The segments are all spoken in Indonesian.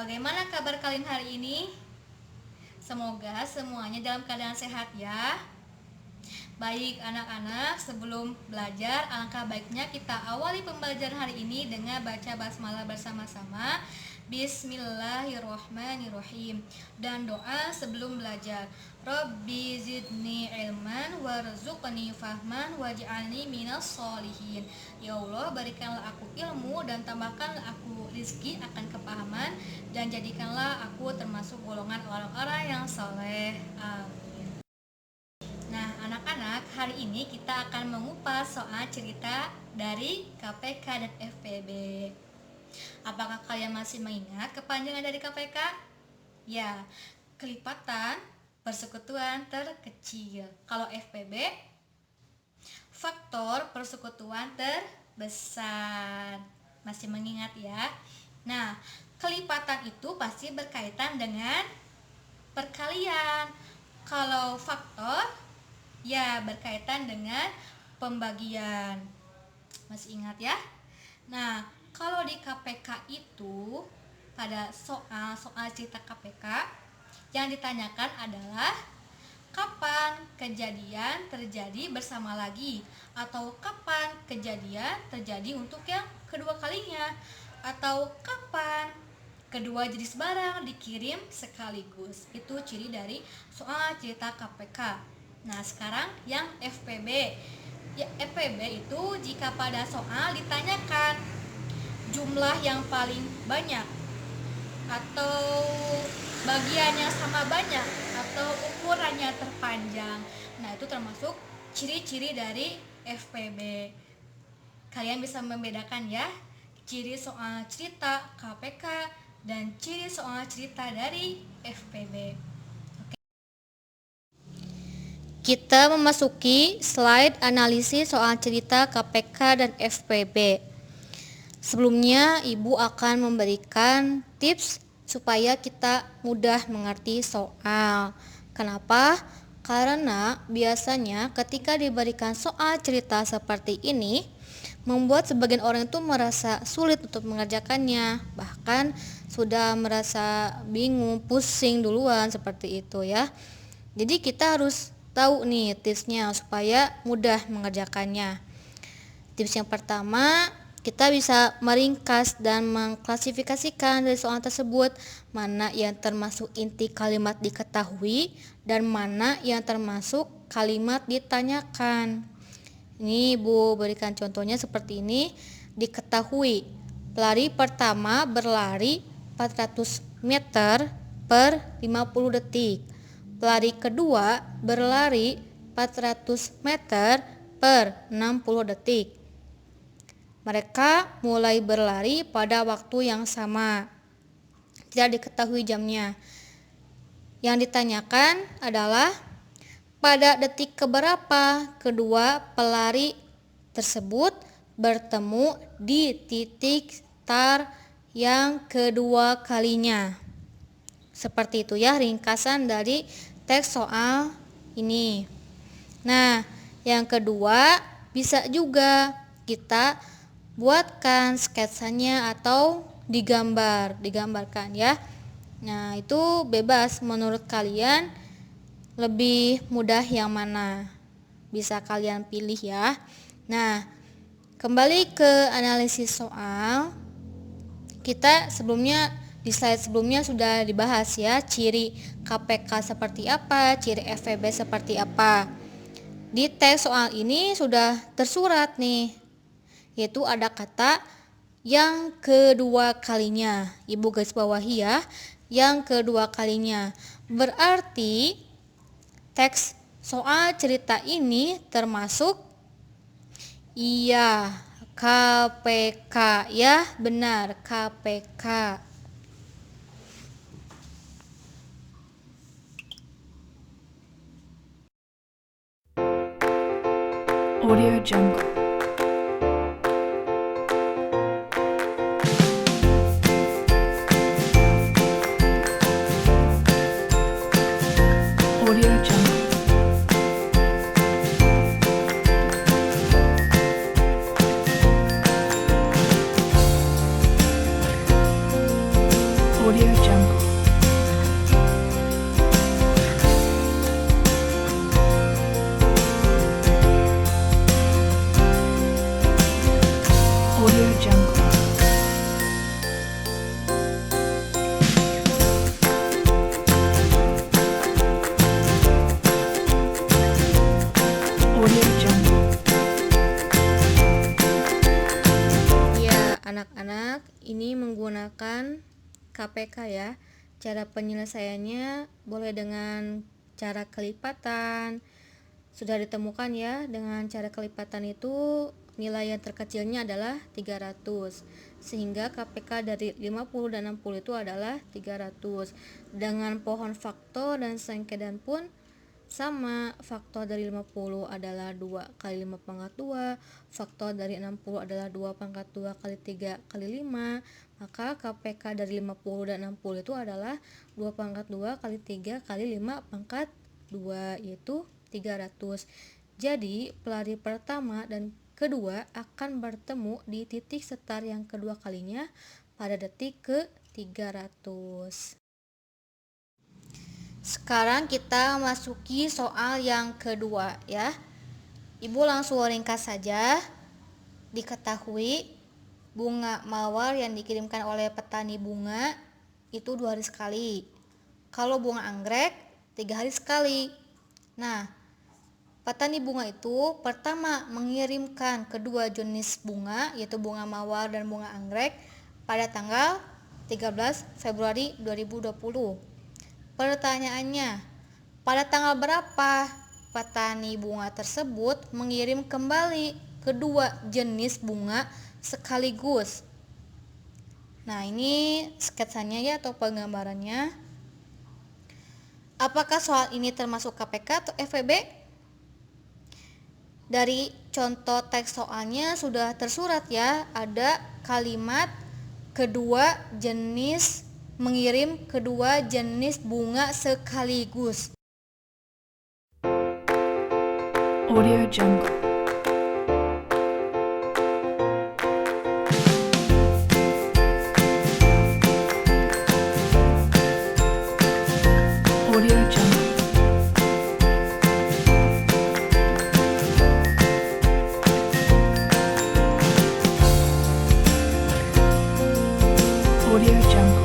bagaimana kabar kalian hari ini? Semoga semuanya dalam keadaan sehat ya. Baik anak-anak, sebelum belajar, alangkah baiknya kita awali pembelajaran hari ini dengan baca basmalah bersama-sama. Bismillahirrohmanirrohim. Dan doa sebelum belajar. Rabbi zidni ilman warzuqni fahman waj'alni minas solihin. Ya Allah, berikanlah aku ilmu dan tambahkanlah aku rizki akan kepahaman, dan jadikanlah aku termasuk golongan orang-orang yang saleh. Amin. Nah, anak-anak, hari ini kita akan mengupas soal cerita dari KPK dan FPB. Apakah kalian masih mengingat kepanjangan dari KPK? Ya, kelipatan persekutuan terkecil. Kalau FPB, faktor persekutuan terbesar. Masih mengingat ya? Nah, kelipatan itu pasti berkaitan dengan perkalian. Kalau faktor, ya berkaitan dengan pembagian. Masih ingat ya? Nah, kalau di KPK itu pada soal cerita KPK yang ditanyakan adalah kapan kejadian terjadi bersama lagi, atau kapan kejadian terjadi untuk yang kedua kalinya, atau kapan kedua jenis barang dikirim sekaligus. Itu ciri dari soal cerita KPK. Nah, sekarang yang FPB. Ya, FPB itu jika pada soal ditanyakan jumlah yang paling banyak, atau bagian yang sama banyak, atau ukurannya terpanjang. Nah, itu termasuk ciri-ciri dari FPB. Kalian bisa membedakan ya ciri soal cerita KPK dan ciri soal cerita dari FPB. Oke. Kita memasuki slide analisis soal cerita KPK dan FPB. Sebelumnya, Ibu akan memberikan tips supaya kita mudah mengerti soal. Kenapa? Karena biasanya ketika diberikan soal cerita seperti ini, membuat sebagian orang itu merasa sulit untuk mengerjakannya. Bahkan sudah merasa bingung, pusing duluan seperti itu ya. Jadi kita harus tahu nih tipsnya supaya mudah mengerjakannya. Tips yang pertama, kita bisa meringkas dan mengklasifikasikan dari soal tersebut mana yang termasuk inti kalimat diketahui dan mana yang termasuk kalimat ditanyakan. Ini Ibu berikan contohnya seperti ini. Diketahui, pelari pertama berlari 400 meter per 50 detik. Pelari kedua berlari 400 meter per 60 detik. Mereka mulai berlari pada waktu yang sama. Tidak diketahui jamnya. Yang ditanyakan adalah pada detik keberapa kedua pelari tersebut bertemu di titik start yang kedua kalinya. Seperti itu ya ringkasan dari teks soal ini. Nah, yang kedua bisa juga kita buatkan sketsanya atau digambarkan ya. Nah, itu bebas menurut kalian lebih mudah yang mana. Bisa kalian pilih ya. Nah, kembali ke analisis soal. Kita sebelumnya di slide sebelumnya sudah dibahas ya, ciri KPK seperti apa, ciri FPB seperti apa. Di teks soal ini sudah tersurat nih, yaitu ada kata yang kedua kalinya. Ibu garis bawahi ya, yang kedua kalinya. Berarti teks soal cerita ini termasuk iya KPK ya, benar KPK. Audio Jungle. Audio Jungle. Audio menggunakan KPK ya. Cara penyelesaiannya boleh dengan cara kelipatan. Sudah ditemukan ya, dengan cara kelipatan itu nilai yang terkecilnya adalah 300. Sehingga KPK dari 50 dan 60 itu adalah 300. Dengan pohon faktor dan sengkedan pun sama, faktor dari 50 adalah 2 kali 5 pangkat 2, faktor dari 60 adalah 2 pangkat 2 kali 3 kali 5, maka KPK dari 50 dan 60 itu adalah 2 pangkat 2 kali 3 kali 5 pangkat 2, yaitu 300. Jadi pelari pertama dan kedua akan bertemu di titik start yang kedua kalinya pada detik ke 300. Sekarang kita masuki soal yang kedua ya. Ibu langsung ringkas saja. Diketahui bunga mawar yang dikirimkan oleh petani bunga itu 2 hari sekali. Kalau bunga anggrek 3 hari sekali. Nah, petani bunga itu pertama mengirimkan kedua jenis bunga, yaitu bunga mawar dan bunga anggrek, pada tanggal 13 Februari 2020. Pertanyaannya, pada tanggal berapa petani bunga tersebut mengirim kembali kedua jenis bunga sekaligus? Nah, ini sketsanya ya atau penggambarannya. Apakah soal ini termasuk KPK atau FEB? Dari contoh teks soalnya sudah tersurat ya, ada kalimat kedua jenis mengirim kedua jenis bunga sekaligus. Audio Jungle. Audio Jungle. Audio Jungle.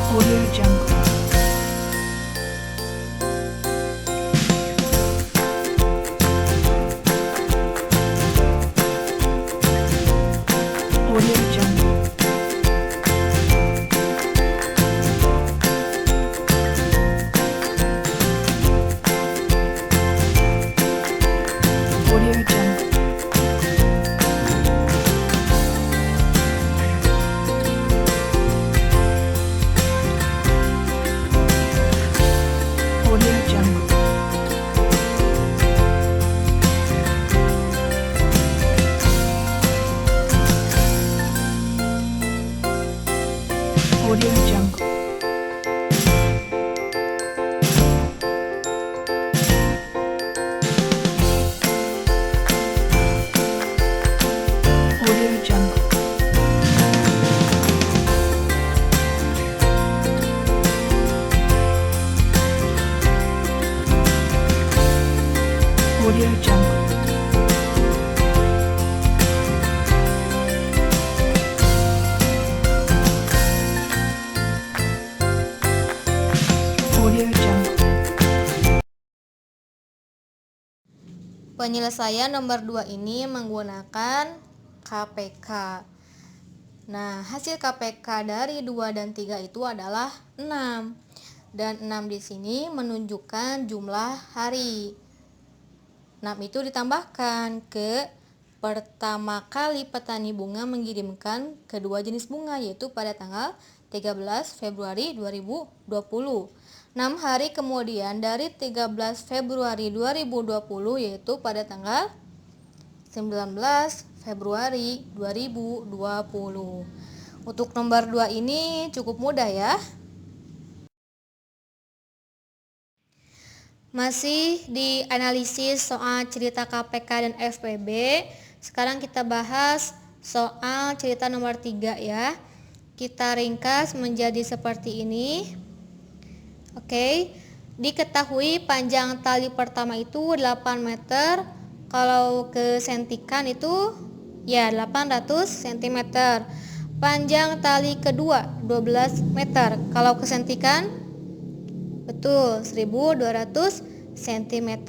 Audio Jungle. Audio Jungle. Audio Jungle. Audio Jungle. Audio Jungle. Audio Jungle. Audio Jungle. Audio Jungle. Penyelesaian nomor 2 ini menggunakan KPK. Nah, hasil KPK dari 2 dan 3 itu adalah 6. Dan 6 di sini menunjukkan jumlah hari. 6 itu ditambahkan ke pertama kali petani bunga mengirimkan kedua jenis bunga, yaitu pada tanggal 13 Februari 2020. 6 hari kemudian dari 13 Februari 2020, yaitu pada tanggal 19 Februari 2020. Untuk nomor 2 ini cukup mudah ya. Masih di analisis soal cerita KPK dan FPB. Sekarang kita bahas soal cerita nomor 3 ya. Kita ringkas menjadi seperti ini. Oke. Diketahui panjang tali pertama itu 8 meter. Kalau kesentikan itu ya 800 cm. Panjang tali kedua 12 meter. Kalau kesentikan betul 1200 cm.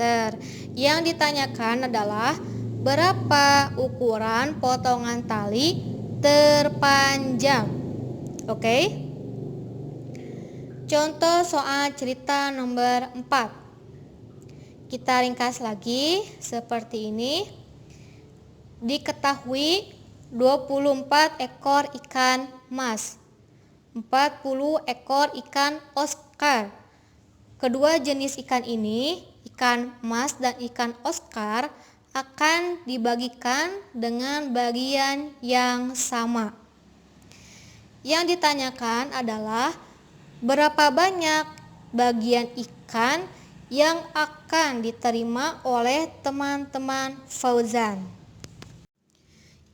Yang ditanyakan adalah berapa ukuran potongan tali terpanjang. Oke? Contoh soal cerita nomor 4. Kita ringkas lagi seperti ini. Diketahui 24 ekor ikan mas, 40 ekor ikan Oscar. Kedua jenis ikan ini, ikan mas dan ikan Oscar, akan dibagikan dengan bagian yang sama. Yang ditanyakan adalah berapa banyak bagian ikan yang akan diterima oleh teman-teman Fauzan.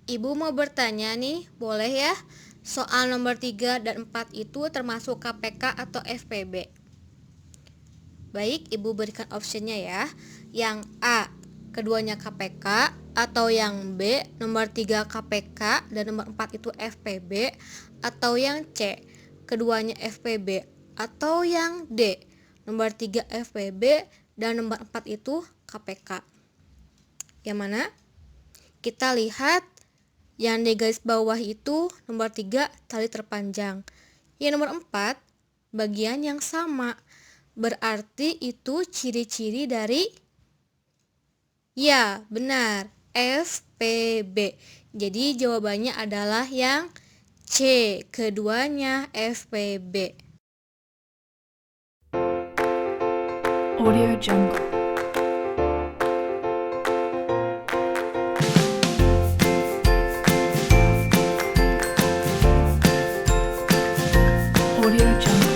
Ibu mau bertanya nih, boleh ya? Soal nomor 3 dan 4 itu termasuk KPK atau FPB? Baik, Ibu berikan optionnya ya. Yang A, keduanya KPK, atau yang B, nomor 3 KPK dan nomor 4 itu FPB, atau yang C, keduanya FPB, atau yang D, nomor 3 FPB dan nomor 4 itu KPK. Yang mana? Kita lihat yang di garis bawah itu nomor 3 tali terpanjang. Yang nomor 4 bagian yang sama. Berarti itu ciri-ciri dari, ya benar, FPB. Jadi jawabannya adalah yang C, keduanya FPB. Audio Jungle. Audio Jungle.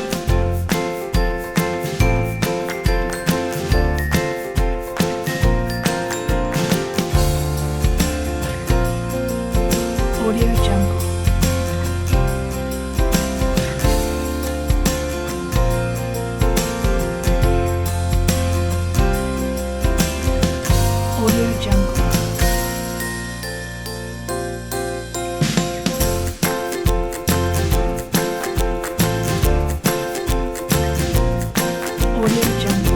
Audio Jungle. Audio Jungle. Audio Jungle. Audio Jungle.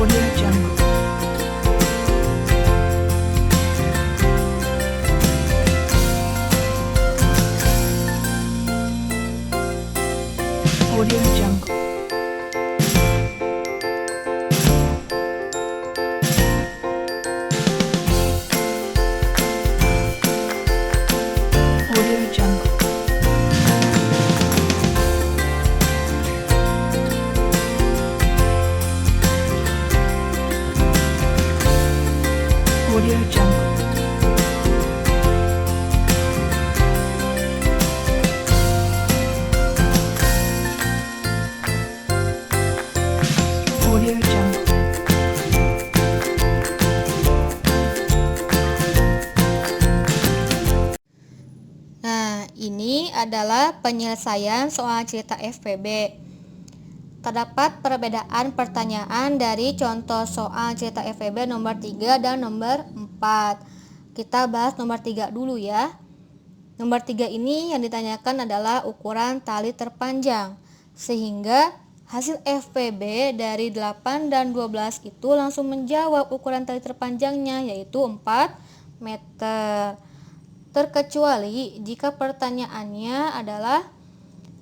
Audio Jungle. Audio Jungle. Audio Jungle. Audio Jungle. Audio Jungle. Nah, ini adalah penyelesaian soal cerita FPB. Terdapat perbedaan pertanyaan dari contoh soal cerita FPB nomor 3 dan nomor 4. Kita bahas nomor 3 dulu ya. Nomor 3 ini yang ditanyakan adalah ukuran tali terpanjang. Sehingga hasil FPB dari 8 dan 12 itu langsung menjawab ukuran tali terpanjangnya, yaitu 4 meter. Terkecuali jika pertanyaannya adalah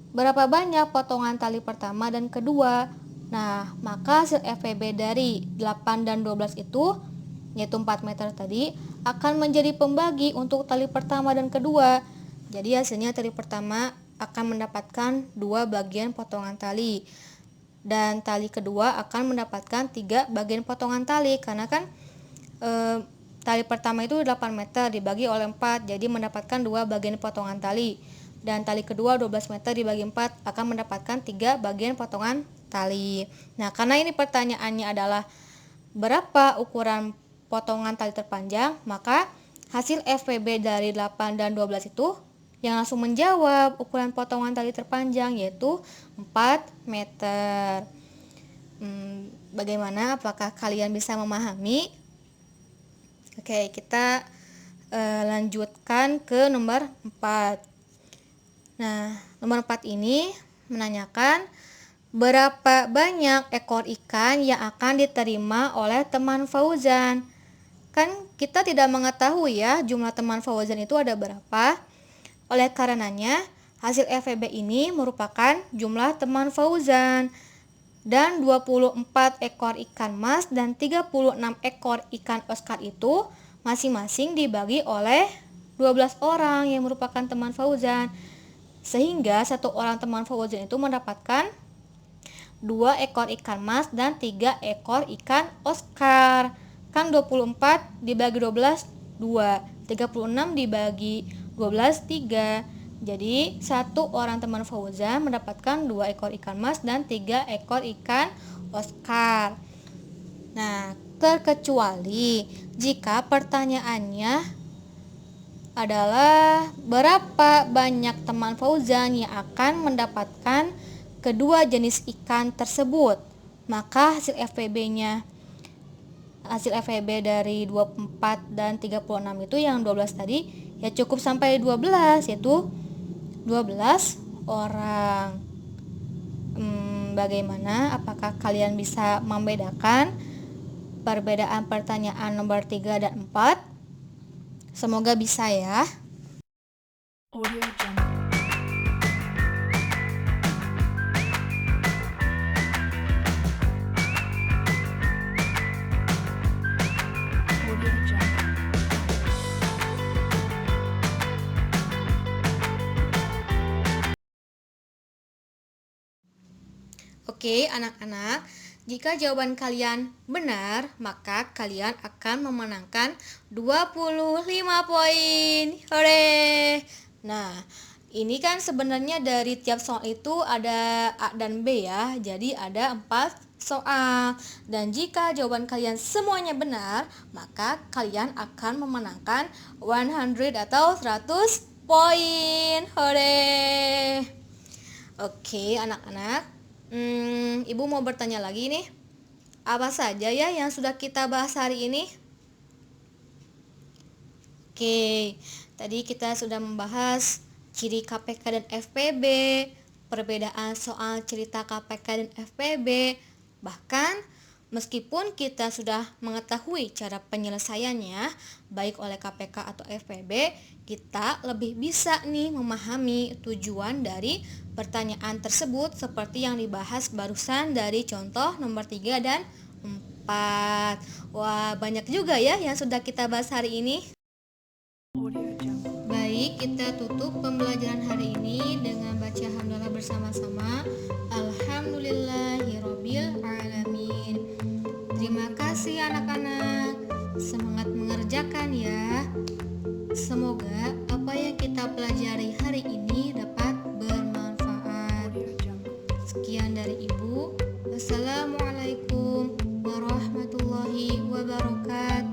berapa banyak potongan tali pertama dan kedua. Nah, maka hasil FPB dari 8 dan 12 itu, yaitu 4 meter tadi, akan menjadi pembagi untuk tali pertama dan kedua. Jadi hasilnya tali pertama akan mendapatkan 2 bagian potongan tali, dan tali kedua akan mendapatkan 3 bagian potongan tali, karena kan tali pertama itu 8 meter dibagi oleh 4, jadi mendapatkan 2 bagian potongan tali. Dan tali kedua 12 meter dibagi 4 akan mendapatkan 3 bagian potongan tali. Nah, karena ini pertanyaannya adalah berapa ukuran potongan tali terpanjang, maka hasil FPB dari 8 dan 12 itu yang langsung menjawab ukuran potongan tali terpanjang yaitu 4 meter. Bagaimana? Apakah kalian bisa memahami? Oke, kita lanjutkan ke nomor 4. Nah, nomor 4 ini menanyakan berapa banyak ekor ikan yang akan diterima oleh teman Fauzan. Kan kita tidak mengetahui ya jumlah teman Fauzan itu ada berapa. Oleh karenanya, hasil FEB ini merupakan jumlah teman Fauzan. Dan 24 ekor ikan mas dan 36 ekor ikan Oscar itu masing-masing dibagi oleh 12 orang yang merupakan teman Fauzan. Sehingga satu orang teman Fauzan itu mendapatkan 2 ekor ikan mas dan 3 ekor ikan Oscar. Kan 24 dibagi 12, 2. 36 dibagi 12, 3. Jadi satu orang teman Fauzan mendapatkan 2 ekor ikan mas dan 3 ekor ikan Oscar. Nah, terkecuali jika pertanyaannya adalah berapa banyak teman Fauzan yang akan mendapatkan kedua jenis ikan tersebut, maka hasil FEB dari 24 dan 36 itu yang 12 tadi ya cukup sampai 12, yaitu 12 orang. Bagaimana? Apakah kalian bisa membedakan perbedaan pertanyaan nomor 3 dan 4? Semoga bisa ya. Audio Jungle. Audio Jungle. Oke, anak-anak, jika jawaban kalian benar, maka kalian akan memenangkan 25 poin. Hore! Nah, ini kan sebenarnya dari tiap soal itu ada A dan B ya. Jadi ada 4 soal. Dan jika jawaban kalian semuanya benar, maka kalian akan memenangkan 100 atau 100 poin. Hore! Oke, anak-anak. Ibu mau bertanya lagi nih. Apa saja ya yang sudah kita bahas hari ini? Oke, tadi kita sudah membahas ciri KPK dan FPB, perbedaan soal cerita KPK dan FPB. Bahkan meskipun kita sudah mengetahui cara penyelesaiannya baik oleh KPK atau FPB, kita lebih bisa nih memahami tujuan dari pertanyaan tersebut seperti yang dibahas barusan dari contoh nomor 3 dan 4. Wah, banyak juga ya yang sudah kita bahas hari ini. Audio Jungle. Baik, kita tutup pembelajaran hari ini dengan baca hamdalah bersama-sama. Alhamdulillahirabbil alamin. Terima kasih anak-anak. Semangat mengerjakan ya. Semoga apa yang kita pelajari hari ini dapat bermanfaat. Audio Jungle. Sekian dari Ibu. Wassalamualaikum warahmatullahi wabarakatuh.